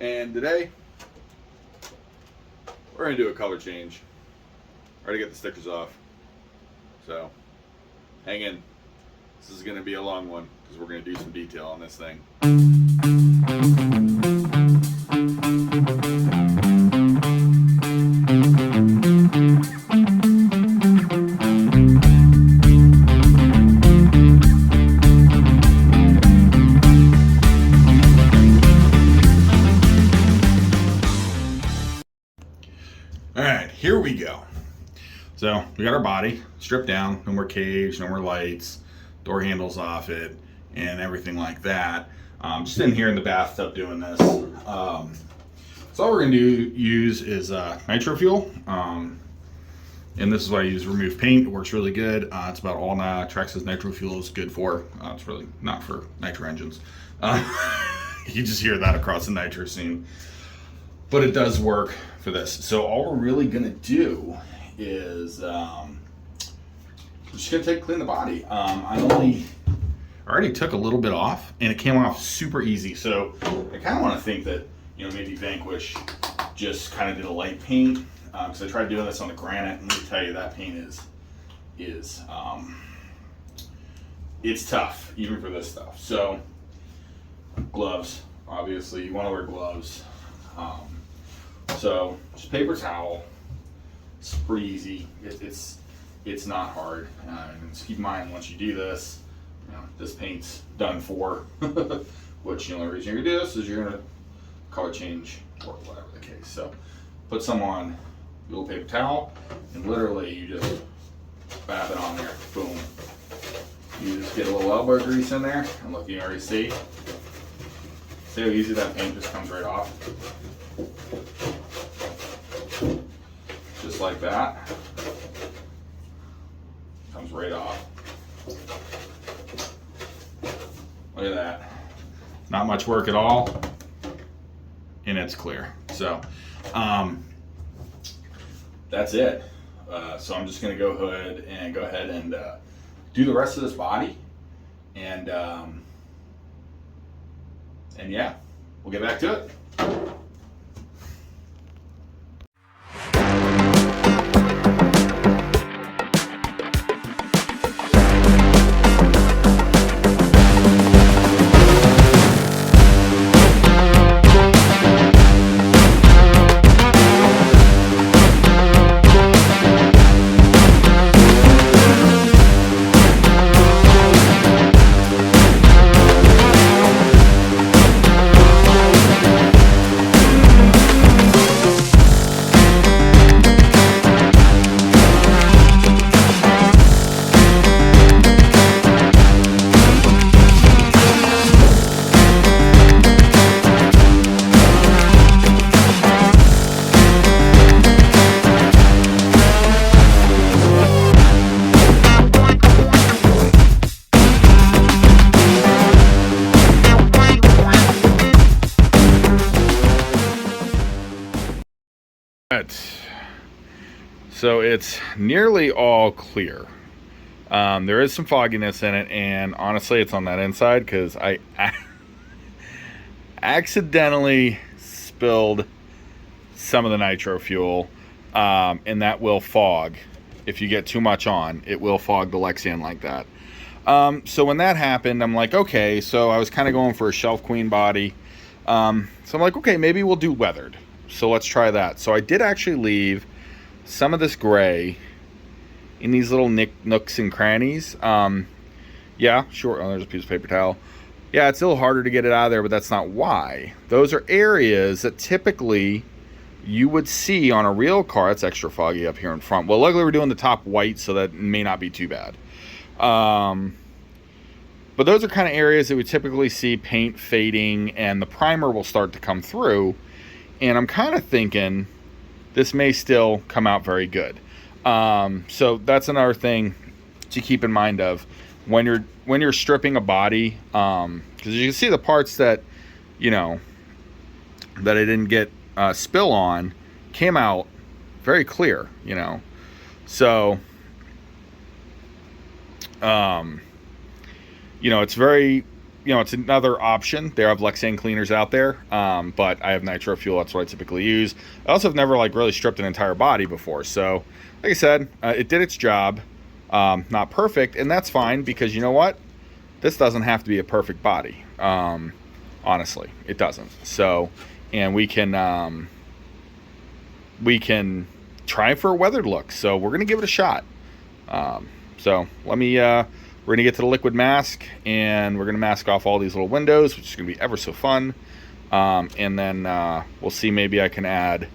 And today we're going to do a color change. Already get the stickers off. So hang in. This is going to be a long one because we're going to do some detail on this thing. Alright, here we go. So we got our body stripped down, no more cage, no more lights, door handles off it, and everything like that. Just in here in the bathtub doing this. So all we're going to use is nitro fuel. And this is what I use, remove paint. It works really good. It's about all Trex's nitro fuel is good for. It's really not for nitro engines. You just hear that across the nitro scene. But it does work for this. So all we're really gonna do is just gonna clean the body. I already took a little bit off, and it came off super easy. So I kind of want to think that maybe Vanquish just kind of did a light paint. Because I tried doing this on the granite, and let me tell you, that paint is it's tough even for this stuff. So gloves, obviously you want to wear gloves. So just paper towel. It's pretty easy. It's not hard. And just keep in mind, once you do this, this paint's done for. Which the only reason you're gonna do this is you're gonna color change or whatever the case. So put some on a little paper towel, and literally you just bab it on there. Boom. You just get a little elbow grease in there, and look, you already see. See how easy that paint just comes right off. Just like that. Comes right off. Look at that. Not much work at all, and it's clear. So that's it. So I'm just gonna go ahead and do the rest of this body, and yeah, we'll get back to it. So it's nearly all clear. There is some fogginess in it, and honestly it's on that inside because I accidentally spilled some of the nitro fuel, and that will fog. If you get too much on, it will fog the Lexian like that. So when that happened, I'm like, okay, so I was kind of going for a shelf queen body. So I'm like, okay, maybe we'll do weathered. So let's try that. So I did actually leave some of this gray in these little nooks and crannies. Yeah, sure. Oh, there's a piece of paper towel. Yeah, it's a little harder to get it out of there, but that's not why. Those are areas that typically you would see on a real car. It's extra foggy up here in front. Well, luckily we're doing the top white, so that may not be too bad. But those are kind of areas that we typically see paint fading, and the primer will start to come through. And I'm kind of thinking this may still come out very good. So that's another thing to keep in mind of when you're stripping a body, because you can see the parts that that I didn't get spill on came out very clear, so it's very you know, it's another option. There have Lexan cleaners out there, but I have nitro fuel. That's what I typically use. I also have never like really stripped an entire body before. So, like I said, it did its job. Not perfect, and that's fine because you know what? This doesn't have to be a perfect body. Honestly, it doesn't. So, and we can try for a weathered look. So we're gonna give it a shot. So let me. We're going to get to the liquid mask, and we're going to mask off all these little windows, which is going to be ever so fun. And then we'll see, maybe I can add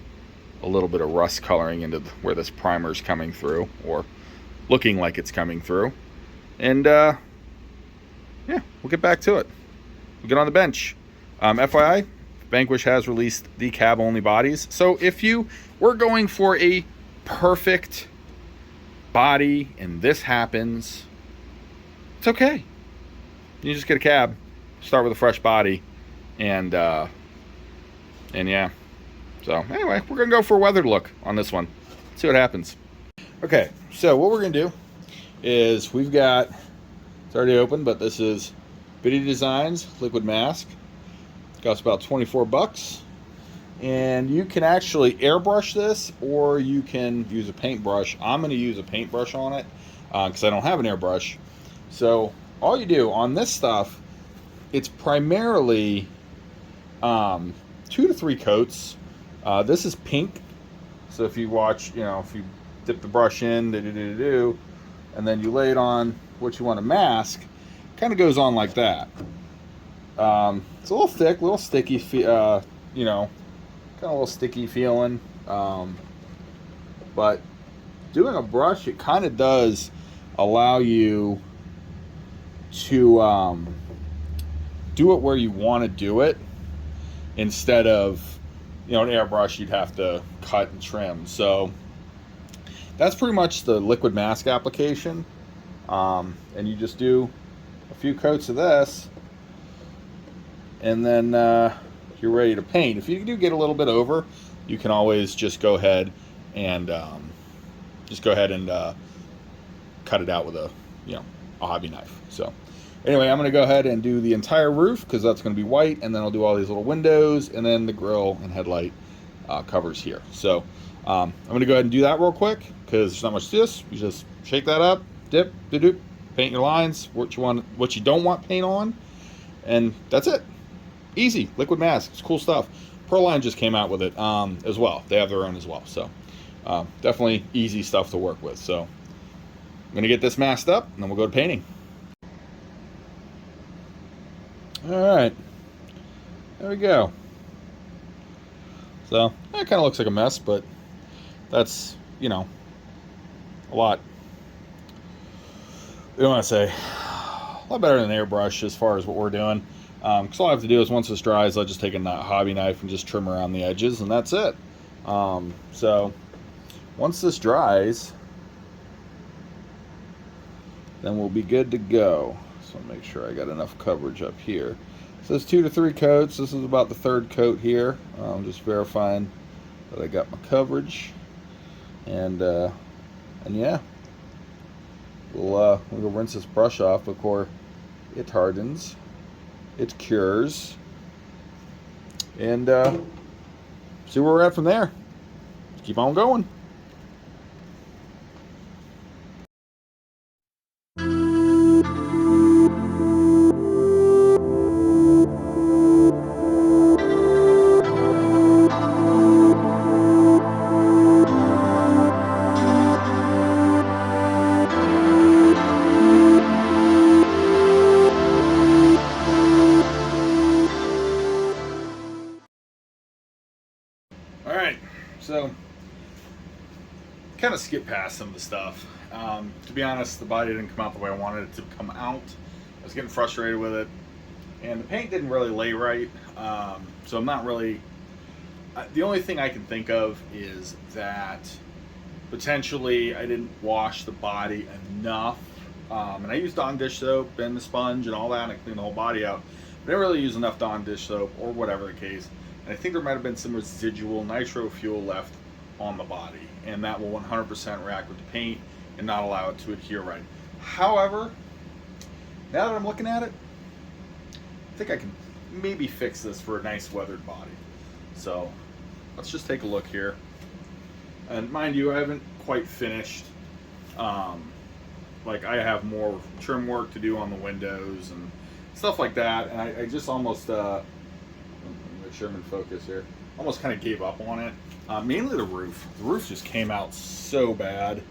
a little bit of rust coloring into where this primer is coming through, or looking like it's coming through. And yeah, we'll get back to it. We'll get on the bench. FYI, Vanquish has released the cab-only bodies. So if you were going for a perfect body and this happens, it's okay. You just get a cab, start with a fresh body, and yeah. So anyway, we're gonna go for a weathered look on this one. See what happens. Okay, so what we're gonna do is we've got, it's already open, but this is Bitty Designs liquid mask. It costs about 24 bucks, and you can actually airbrush this, or you can use a paintbrush. I'm gonna use a paintbrush on it because I don't have an airbrush. So all you do on this stuff, it's primarily 2 to 3 coats. This is pink, so if you watch, you know, if you dip the brush in, and then you lay it on what you want to mask, kind of goes on like that. It's a little thick, a little sticky, you know, kind of a little sticky feeling. But doing a brush, it kind of does allow you to do it where you want to do it, instead of, you know, an airbrush you'd have to cut and trim. So that's pretty much the liquid mask application, and you just do a few coats of this, and then you're ready to paint. If you do get a little bit over, you can always just go ahead and cut it out with a, you know, a hobby knife. So anyway, I'm going to go ahead and do the entire roof because that's going to be white, and then I'll do all these little windows, and then the grill and headlight covers here. So I'm going to go ahead and do that real quick because there's not much to this. You just shake that up, dip, doop, paint your lines, what you want, what you don't want paint on, and that's it. Easy liquid mask. It's cool stuff. Proline just came out with it as well. They have their own as well. So definitely easy stuff to work with. So I'm going to get this masked up, and then we'll go to painting. Alright, there we go. So, it kind of looks like a mess, but that's, you know, a lot, I don't want to say, a lot better than an airbrush as far as what we're doing. Because all I have to do is, once this dries, I'll just take a hobby knife and just trim around the edges, and that's it. So, once this dries, then we'll be good to go. So make sure I got enough coverage up here. So it's 2 to 3 coats. This is about the 3rd coat here. I'm just verifying that I got my coverage, and yeah, we'll rinse this brush off before it hardens, it cures, and see where we're at from there. Let's keep on going. Alright, so kind of skip past some of the stuff. To be honest, the body didn't come out the way I wanted it to come out. I was getting frustrated with it, and the paint didn't really lay right. So I'm not really, the only thing I can think of is that potentially I didn't wash the body enough. And I used Dawn dish soap and the sponge and all that, and I cleaned the whole body out. I didn't really use enough Dawn dish soap, or whatever the case. And I think there might have been some residual nitro fuel left on the body, and that will 100% react with the paint and not allow it to adhere right. However, now that I'm looking at it, I think I can maybe fix this for a nice weathered body. So let's just take a look here. And mind you, I haven't quite finished. Like I have more trim work to do on the windows and stuff like that. And I just almost, make sure I'm in focus here, almost kind of gave up on it. Mainly the roof. The roof just came out so bad.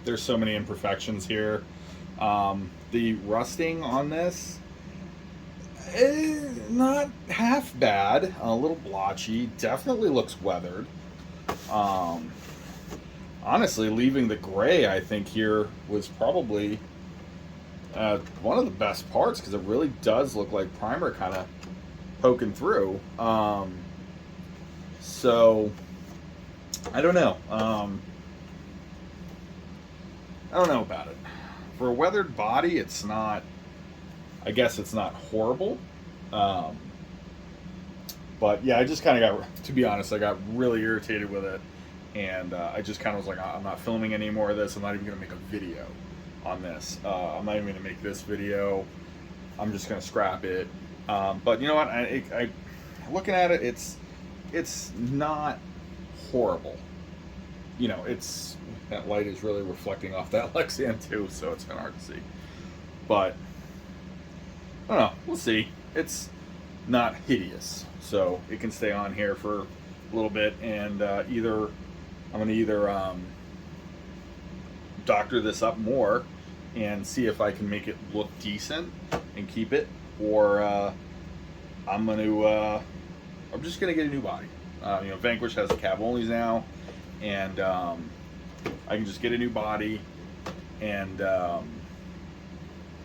There's so many imperfections here. The rusting on this, not half bad. A little blotchy. Definitely looks weathered. Honestly, leaving the gray, I think here was probably one of the best parts, because it really does look like primer kind of poking through. So I don't know. I don't know about it. For a weathered body, it's not, I guess it's not horrible. But yeah, I just kind of got, to be honest, I got really irritated with it. And I just kind of was like, I'm not filming any more of this. I'm not even going to make a video on this. I'm not even going to make this video. I'm just going to scrap it. But you know what? I looking at it, it's not horrible. You know, that light is really reflecting off that Lexan too, so it's kind of hard to see. But I don't know. We'll see. It's not hideous, so it can stay on here for a little bit, and I'm going to either doctor this up more and see if I can make it look decent and keep it, or I'm just going to get a new body. You know, Vanquish has the cab onlys now, and I can just get a new body, and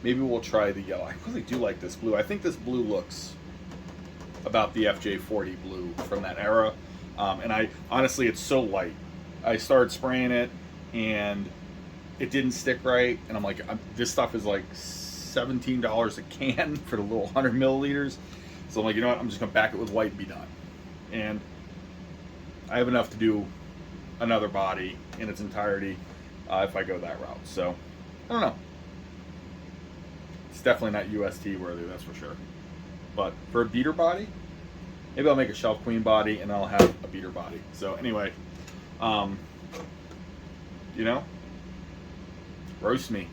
maybe we'll try the yellow. I really do like this blue. I think this blue looks about the FJ40 blue from that era, and honestly, it's so light. I started spraying it and it didn't stick right, and I'm like, this stuff is like $17 a can for the little 100 milliliters. So I'm like, you know what, I'm just gonna back it with white and be done. And I have enough to do another body in its entirety if I go that route. So I don't know. It's definitely not UST worthy, that's for sure. But for a beater body, maybe I'll make a Shelf Queen body and I'll have a beater body. So anyway, you know, roast me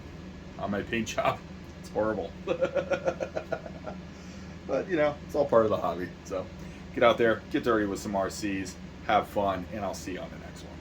on my paint job. It's horrible. But, you know, it's all part of the hobby. So get out there, get dirty with some RCs, have fun, and I'll see you on the next one.